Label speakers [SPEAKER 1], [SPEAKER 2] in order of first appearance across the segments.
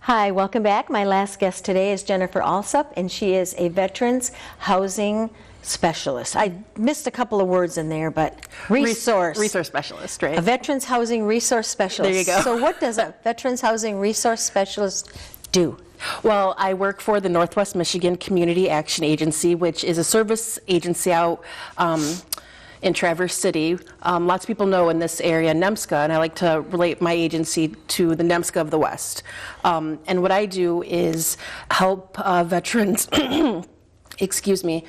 [SPEAKER 1] Hi, welcome back. My last guest today is Jennifer Alsup, and she is a Veterans Housing Specialist. I missed a couple of words in there, but resource specialist, right? A Veterans Housing Resource Specialist.
[SPEAKER 2] There you go.
[SPEAKER 1] So what does a Veterans Housing Resource Specialist do?
[SPEAKER 2] Well, I work for the Northwest Michigan Community Action Agency, which is a service agency out in Traverse City. Lots of people know in this area NEMSCA, and I like to relate my agency to the NEMSCA of the West. And what I do is help veterans, excuse me,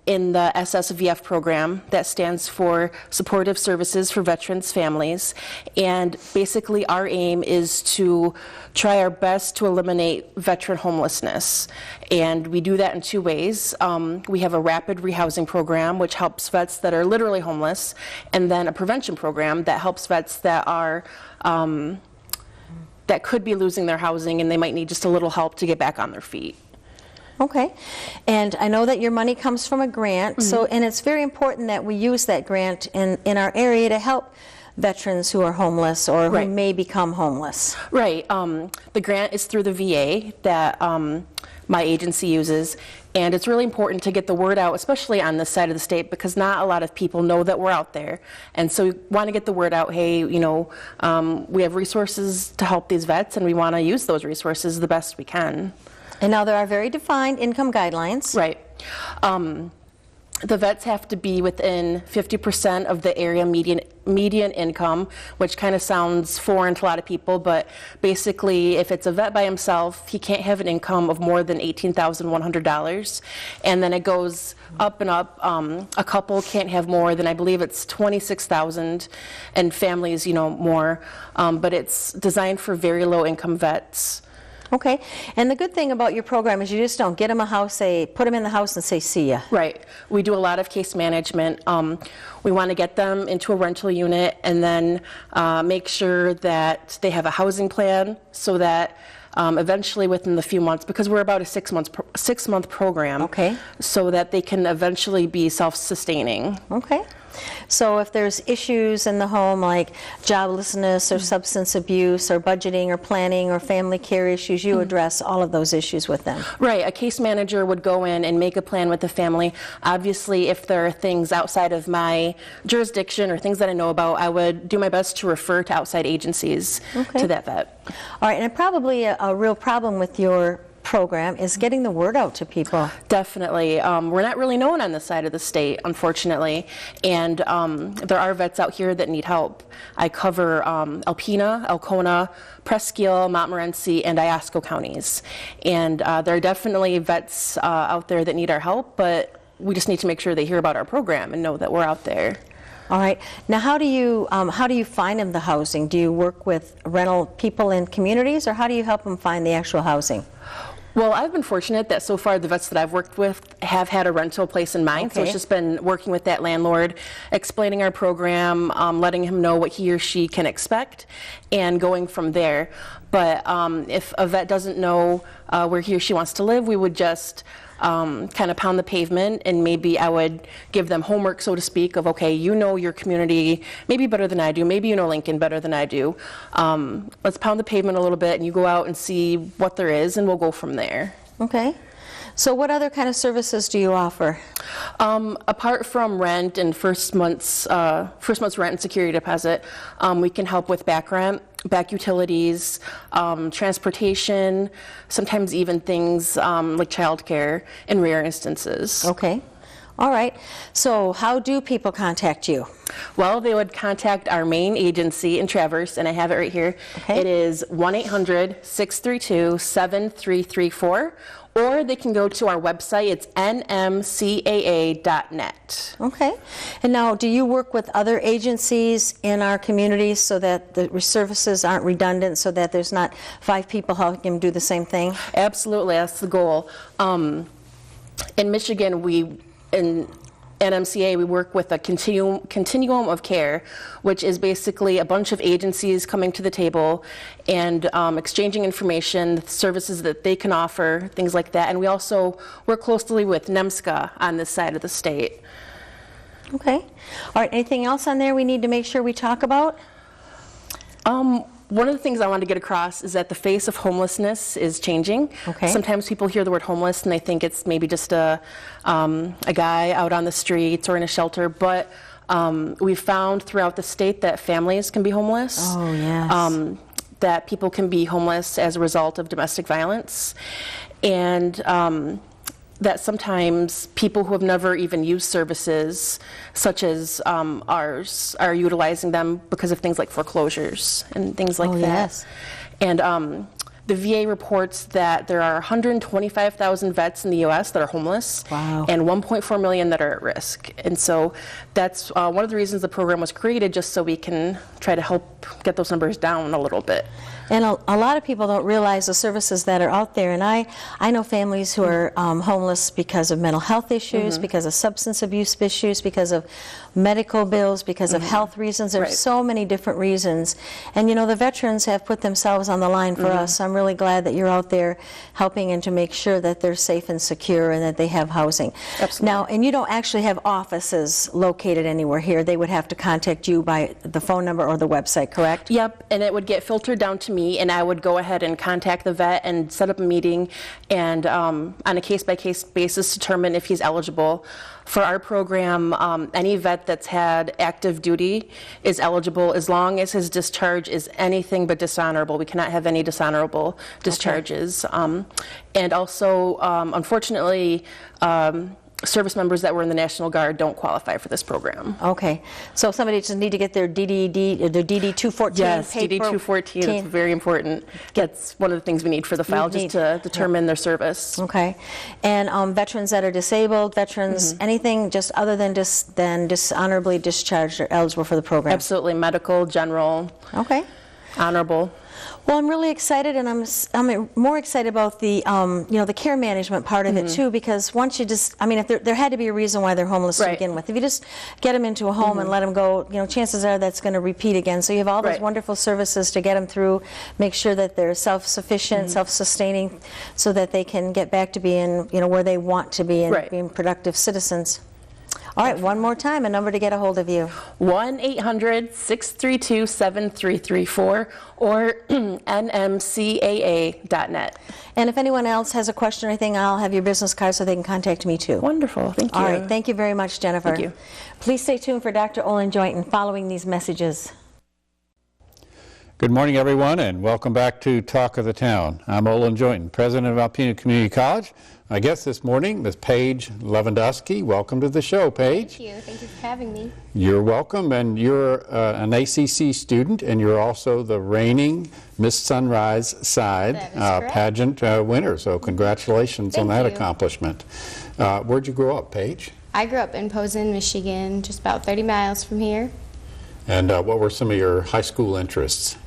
[SPEAKER 2] in the SSVF program that stands for Supportive Services for Veterans Families. And basically our aim is to try our best to eliminate veteran homelessness. And we do that in two ways. We have a rapid rehousing program, which helps vets that are literally homeless, and then a prevention program that helps vets that are that could be losing their housing and they might need just a little help to get back on their feet.
[SPEAKER 1] Okay, and I know that your money comes from a grant, and it's very important that we use that grant in our area to help veterans who are homeless or who may become homeless.
[SPEAKER 2] Right. The grant is through the VA that my agency uses, and it's really important to get the word out, especially on this side of the state, because not a lot of people know that we're out there. And so we want to get the word out, hey, you know, we have resources to help these vets, and we want to use those resources the best we can.
[SPEAKER 1] And now there are very defined income guidelines.
[SPEAKER 2] Right. The vets have to be within 50% of the area median income, which kind of sounds foreign to a lot of people, but basically if it's a vet by himself, he can't have an income of more than $18,100. And then it goes up and up. A couple can't have more than, I believe it's $26,000, and families, you know, more. But it's designed for very low income vets.
[SPEAKER 1] Okay, and the good thing about your program is you just don't get them a house, put them in the house and say, see ya.
[SPEAKER 2] Right. We do a lot of case management. We want to get them into a rental unit and then make sure that they have a housing plan so that eventually within the few months, because we're about a six-month program,
[SPEAKER 1] okay,
[SPEAKER 2] so that they can eventually be self-sustaining.
[SPEAKER 1] Okay. So if there's issues in the home like joblessness or substance abuse or budgeting or planning or family care issues, you address all of those issues with them.
[SPEAKER 2] Right. A case manager would go in and make a plan with the family. Obviously, if there are things outside of my jurisdiction or things that I know about, I would do my best to refer to outside agencies to that vet.
[SPEAKER 1] All right. And probably a real problem with your program is getting the word out to people.
[SPEAKER 2] Definitely. We're not really known on this side of the state, unfortunately, and there are vets out here that need help. I cover Alpena, Alcona, Presque-Isle, Montmorency, and Iosco counties, and there are definitely vets out there that need our help, but we just need to make sure they hear about our program and know that we're out there.
[SPEAKER 1] All right. Now, how do you find them the housing? Do you work with rental people in communities, or how do you help them find the actual housing?
[SPEAKER 2] Well, I've been fortunate that so far the vets that I've worked with have had a rental place in mind. Okay. So it's just been working with that landlord, explaining our program, letting him know what he or she can expect, and going from there. But if a vet doesn't know where he or she wants to live, we would just kind of pound the pavement, and maybe I would give them homework, so to speak, of, okay, you know your community maybe better than I do, maybe you know Lincoln better than I do. Let's pound the pavement a little bit, and you go out and see what there is, and we'll go from there.
[SPEAKER 1] Okay. So what other kind of services do you offer?
[SPEAKER 2] Apart from rent and first month's rent and security deposit, we can help with back rent, back utilities, transportation, sometimes even things like childcare in rare instances.
[SPEAKER 1] Okay. All right. So how do people contact you?
[SPEAKER 2] Well, they would contact our main agency in Traverse, and I have it right here. Okay. It is 1-800-632-7334. Or they can go to our website. It's nmcaa.net.
[SPEAKER 1] Okay. And now, do you work with other agencies in our communities so that the services aren't redundant, so that there's not 5 people helping them do the same thing?
[SPEAKER 2] Absolutely. That's the goal. In Michigan, in NMCA, we work with a continuum of care, which is basically a bunch of agencies coming to the table and exchanging information, the services that they can offer, things like that. And we also work closely with NEMSCA on this side of the state.
[SPEAKER 1] Okay. All right. Anything else on there we need to make sure we talk about?
[SPEAKER 2] One of the things I wanted to get across is that the face of homelessness is changing.
[SPEAKER 1] Okay.
[SPEAKER 2] Sometimes people hear the word homeless and they think it's maybe just a guy out on the streets or in a shelter, but we've found throughout the state that families can be homeless.
[SPEAKER 1] Oh, yes.
[SPEAKER 2] That people can be homeless as a result of domestic violence, and that sometimes people who have never even used services such as ours are utilizing them because of things like foreclosures and things like that.
[SPEAKER 1] Yes.
[SPEAKER 2] And the VA reports that there are 125,000 vets in the U.S. that are homeless.
[SPEAKER 1] Wow.
[SPEAKER 2] And 1.4 million that are at risk. And so that's one of the reasons the program was created, just so we can try to help get those numbers down a little bit.
[SPEAKER 1] And a lot of people don't realize the services that are out there. And I know families who are homeless because of mental health issues, because of substance abuse issues, because of medical bills, because of health reasons. There's so many different reasons. And you know, the veterans have put themselves on the line for us. I'm really glad that you're out there helping and to make sure that they're safe and secure and that they have housing.
[SPEAKER 2] Absolutely.
[SPEAKER 1] Now, and you don't actually have offices located anywhere here. They would have to contact you by the phone number or the website, correct?
[SPEAKER 2] Yep, and it would get filtered down to me, and I would go ahead and contact the vet and set up a meeting and on a case-by-case basis determine if he's eligible. For our program, any vet that's had active duty is eligible as long as his discharge is anything but dishonorable. We cannot have any dishonorable discharges. And also, unfortunately, service members that were in the National Guard don't qualify for this program.
[SPEAKER 1] Okay, so somebody just need to get their DD-214
[SPEAKER 2] Yes,
[SPEAKER 1] paid for.
[SPEAKER 2] DD-214 is very important. That's one of the things we need for the file, just to determine their service.
[SPEAKER 1] Okay, and veterans that are disabled, veterans, anything just other than dishonorably discharged are eligible for the program?
[SPEAKER 2] Absolutely, medical, general,
[SPEAKER 1] Okay.
[SPEAKER 2] honorable.
[SPEAKER 1] Well, I'm really excited, and I'm more excited about the the care management part of it too, because once you just, I mean, if there had to be a reason why they're homeless to begin with. If you just get them into a home and let them go, chances are that's going to repeat again. So you have all those wonderful services to get them through, make sure that they're self-sufficient, self-sustaining, so that they can get back to being, where they want to be and being productive citizens. All right, one more time, a number to get a hold of you.
[SPEAKER 2] 1-800-632-7334 or nmcaa.net.
[SPEAKER 1] And if anyone else has a question or anything, I'll have your business card so they can contact me too.
[SPEAKER 2] Wonderful, thank you.
[SPEAKER 1] All right, thank you very much, Jennifer.
[SPEAKER 2] Thank you.
[SPEAKER 1] Please stay tuned for Dr. Olin Joynton following these messages.
[SPEAKER 3] Good morning, everyone, and welcome back to Talk of the Town. I'm Olin Joynton, president of Alpena Community College. My guest this morning is Paige Lewandowski. Welcome to the show, Paige.
[SPEAKER 4] Thank you. Thank you for having me.
[SPEAKER 3] You're welcome, and you're an ACC student, and you're also the reigning Miss Sunrise Side pageant winner, so congratulations on that accomplishment. Where'd you grow up, Paige?
[SPEAKER 4] I grew up in Posen, Michigan, just about 30 miles from here.
[SPEAKER 3] And what were some of your high school interests?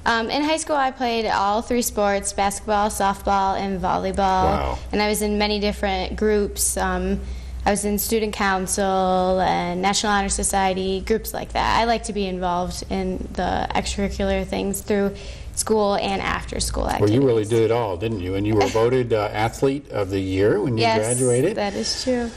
[SPEAKER 4] In high school, I played all 3 sports, basketball, softball, and volleyball.
[SPEAKER 3] Wow.
[SPEAKER 4] And I was in many different groups. I was in student council and National Honor Society, groups like that. I like to be involved in the extracurricular things through school and after school activities.
[SPEAKER 3] Well, you really did it all, didn't you? And you were voted Athlete of the Year when you graduated.
[SPEAKER 4] Yes, that is true.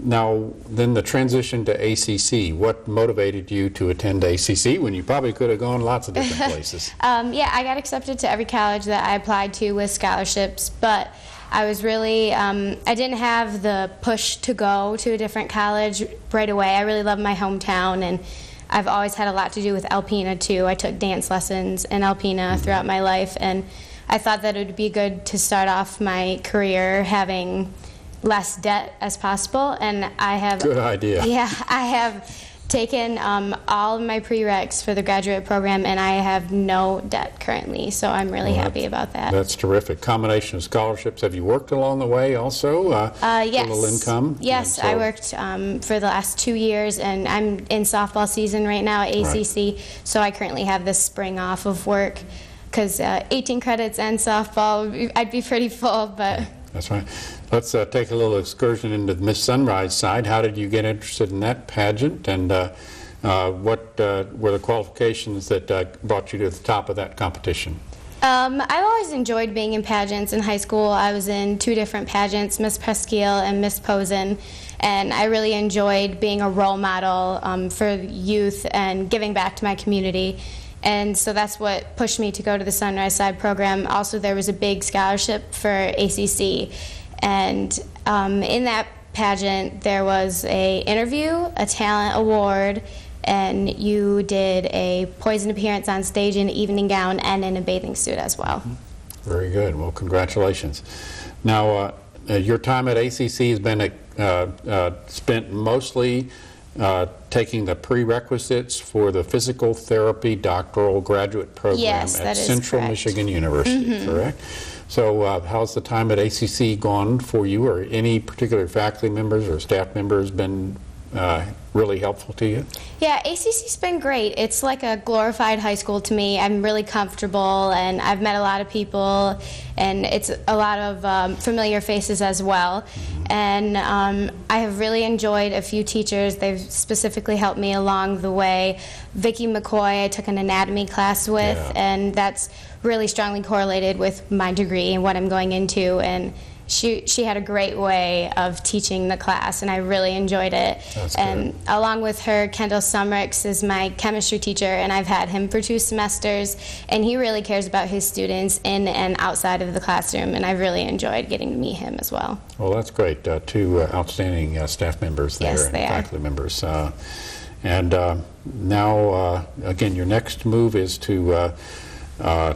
[SPEAKER 3] Now, then the transition to ACC, what motivated you to attend ACC when you probably could have gone lots of different places?
[SPEAKER 4] Yeah, I got accepted to every college that I applied to with scholarships, but I was really, I didn't have the push to go to a different college right away. I really love my hometown, and I've always had a lot to do with Alpena too. I took dance lessons in Alpena throughout my life, and I thought that it would be good to start off my career having less debt as possible, and I have...
[SPEAKER 3] Good idea.
[SPEAKER 4] Yeah, I have taken all of my prereqs for the graduate program, and I have no debt currently, so I'm really happy about that.
[SPEAKER 3] That's terrific. Combination of scholarships. Have you worked along the way also?
[SPEAKER 4] Yes.
[SPEAKER 3] A little income?
[SPEAKER 4] Yes, I worked for the last 2 years, and I'm in softball season right now at ACC, so I currently have this spring off of work, because 18 credits and softball, I'd be pretty full, but...
[SPEAKER 3] That's right. Let's take a little excursion into the Miss Sunrise side. How did you get interested in that pageant, and what were the qualifications that brought you to the top of that competition?
[SPEAKER 4] I've always enjoyed being in pageants. In high school, I was in 2 different pageants, Miss Presqu'île and Miss Posen, and I really enjoyed being a role model for youth and giving back to my community. And so that's what pushed me to go to the Sunrise Side program. Also, there was a big scholarship for ACC. And in that pageant, there was a interview, a talent award, and you did a poised appearance on stage in an evening gown and in a bathing suit as well.
[SPEAKER 3] Very good. Well, congratulations. Now, your time at ACC has been spent mostly taking the prerequisites for the physical therapy doctoral graduate program
[SPEAKER 4] Yes,
[SPEAKER 3] at
[SPEAKER 4] that is
[SPEAKER 3] Central
[SPEAKER 4] correct.
[SPEAKER 3] Michigan University, correct? So how's the time at ACC gone for you, or any particular faculty members or staff members been really helpful to you?
[SPEAKER 4] Yeah, ACC's been great. It's like a glorified high school to me. I'm really comfortable, and I've met a lot of people, and it's a lot of familiar faces as well. And I have really enjoyed a few teachers. They've specifically helped me along the way. Vicki McCoy, I took an anatomy class with,
[SPEAKER 3] Yeah.
[SPEAKER 4] and that's really strongly correlated with my degree and what I'm going into. And she had a great way of teaching the class, and I really enjoyed it.
[SPEAKER 3] That's
[SPEAKER 4] and
[SPEAKER 3] good.
[SPEAKER 4] along with her, Kendall Sumricks is my chemistry teacher, and I've had him for 2 semesters, and he really cares about his students in and outside of the classroom, and I've really enjoyed getting to meet him as well.
[SPEAKER 3] Well, that's great. 2 outstanding staff members there
[SPEAKER 4] Yes,
[SPEAKER 3] and
[SPEAKER 4] they are.
[SPEAKER 3] faculty members. And now, again, your next move is to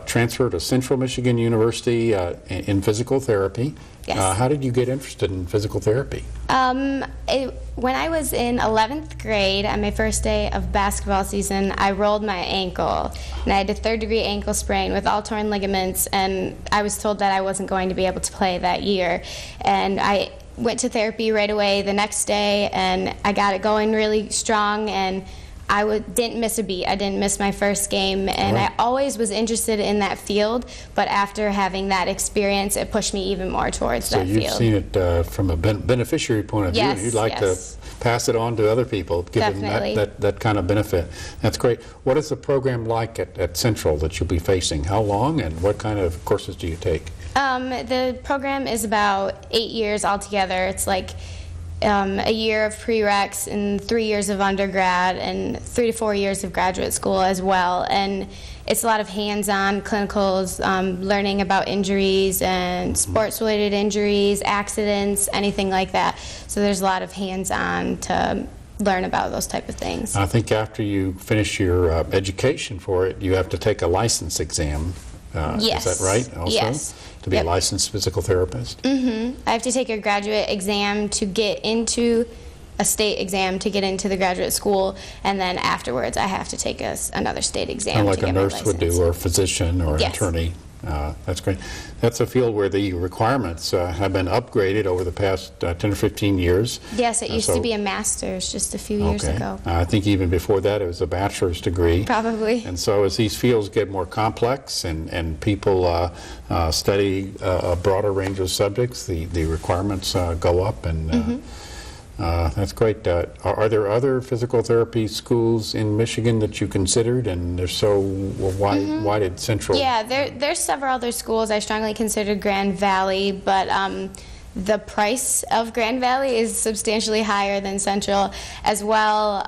[SPEAKER 3] transfer to Central Michigan University in physical therapy.
[SPEAKER 4] Yes.
[SPEAKER 3] How did you get interested in physical therapy?
[SPEAKER 4] When I was in 11th grade, on my first day of basketball season, I rolled my ankle, and I had a 3rd-degree ankle sprain with all torn ligaments, and I was told that I wasn't going to be able to play that year. And I went to therapy right away the next day, and I got it going really strong, and I didn't miss a beat. I didn't miss my first game, and
[SPEAKER 3] Right.
[SPEAKER 4] I always was interested in that field, but after having that experience, it pushed me even more towards
[SPEAKER 3] So
[SPEAKER 4] that
[SPEAKER 3] you've
[SPEAKER 4] field.
[SPEAKER 3] seen it from a beneficiary point of view, and
[SPEAKER 4] Yes,
[SPEAKER 3] you'd like
[SPEAKER 4] yes.
[SPEAKER 3] to pass it on to other people, given
[SPEAKER 4] Definitely.
[SPEAKER 3] that kind of benefit. That's great. What is the program like at Central that you'll be facing? How long, and what kind of courses do you take?
[SPEAKER 4] The program is about 8 years altogether. It's like a year of prereqs and 3 years of undergrad and 3 to 4 years of graduate school as well. And it's a lot of hands-on clinicals, learning about injuries and sports-related injuries, accidents, anything like that. So there's a lot of hands-on to learn about those type of things.
[SPEAKER 3] I think after you finish your education for it, you have to take a license exam.
[SPEAKER 4] Yes.
[SPEAKER 3] Is that right? Also,
[SPEAKER 4] Yes.
[SPEAKER 3] to be a
[SPEAKER 4] Yep.
[SPEAKER 3] licensed physical therapist?
[SPEAKER 4] I have to take a graduate exam to get into a state exam to get into the graduate school, and then afterwards I have to take another state exam
[SPEAKER 3] Kind of
[SPEAKER 4] to
[SPEAKER 3] like a
[SPEAKER 4] get my
[SPEAKER 3] nurse would do,
[SPEAKER 4] license.
[SPEAKER 3] or a physician, or an
[SPEAKER 4] Yes.
[SPEAKER 3] attorney. That's great. That's a field where the requirements have been upgraded over the past 10 or 15 years.
[SPEAKER 4] Yes, it used
[SPEAKER 3] So-
[SPEAKER 4] to be a master's just a few years
[SPEAKER 3] Okay.
[SPEAKER 4] ago.
[SPEAKER 3] I think even before that, it was a bachelor's degree.
[SPEAKER 4] Probably.
[SPEAKER 3] And so as these fields get more complex and people study a broader range of subjects, the requirements go up, and that's great. Are there other physical therapy schools in Michigan that you considered? And if so, well, why did Central?
[SPEAKER 4] Yeah, there's several other schools. I strongly consider Grand Valley, but the price of Grand Valley is substantially higher than Central as well.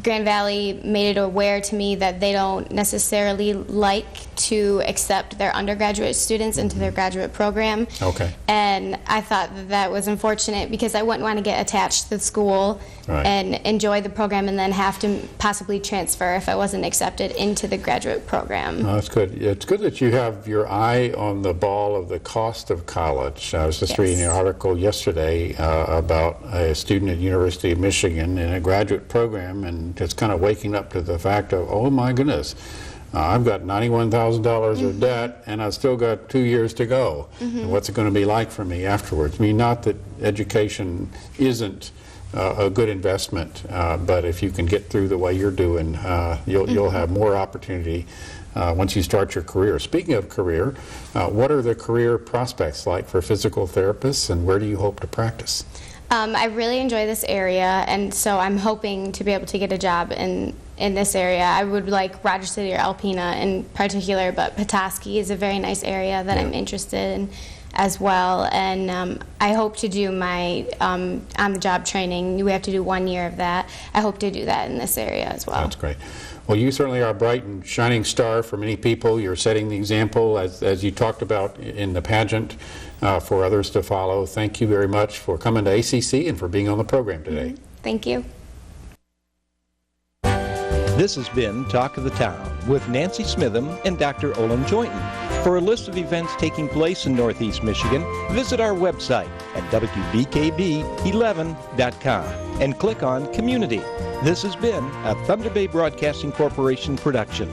[SPEAKER 4] Grand Valley made it aware to me that they don't necessarily like to accept their undergraduate students into their graduate program.
[SPEAKER 3] Okay.
[SPEAKER 4] And I thought that was unfortunate because I wouldn't want to get attached to the school
[SPEAKER 3] Right.
[SPEAKER 4] and enjoy the program and then have to possibly transfer if I wasn't accepted into the graduate program.
[SPEAKER 3] No, that's good. It's good that you have your eye on the ball of the cost of college. I was just
[SPEAKER 4] Yes.
[SPEAKER 3] reading an article yesterday about a student at University of Michigan in a graduate program, and just kind of waking up to the fact of, oh my goodness, I've got $91,000 of debt, and I've still got 2 years to go. And what's it going to be like for me afterwards? I mean, not that education isn't a good investment, but if you can get through the way you're doing, you'll have more opportunity once you start your career. Speaking of career, what are the career prospects like for physical therapists, and where do you hope to practice?
[SPEAKER 4] I really enjoy this area, and so I'm hoping to be able to get a job in in this area. I would like Roger City or Alpena in particular, but Petoskey is a very nice area that I'm interested in as well. And I hope to do my on-the-job training. We have to do 1 year of that. I hope to do that in this area as well.
[SPEAKER 3] That's great. Well, you certainly are a bright and shining star for many people. You're setting the example, as you talked about in the pageant, for others to follow. Thank you very much for coming to ACC and for being on the program today.
[SPEAKER 4] Thank you.
[SPEAKER 5] This has been Talk of the Town with Nancy Smitham and Dr. Olin Joynton. For a list of events taking place in Northeast Michigan, visit our website at WBKB11.com and click on Community. This has been a Thunder Bay Broadcasting Corporation production.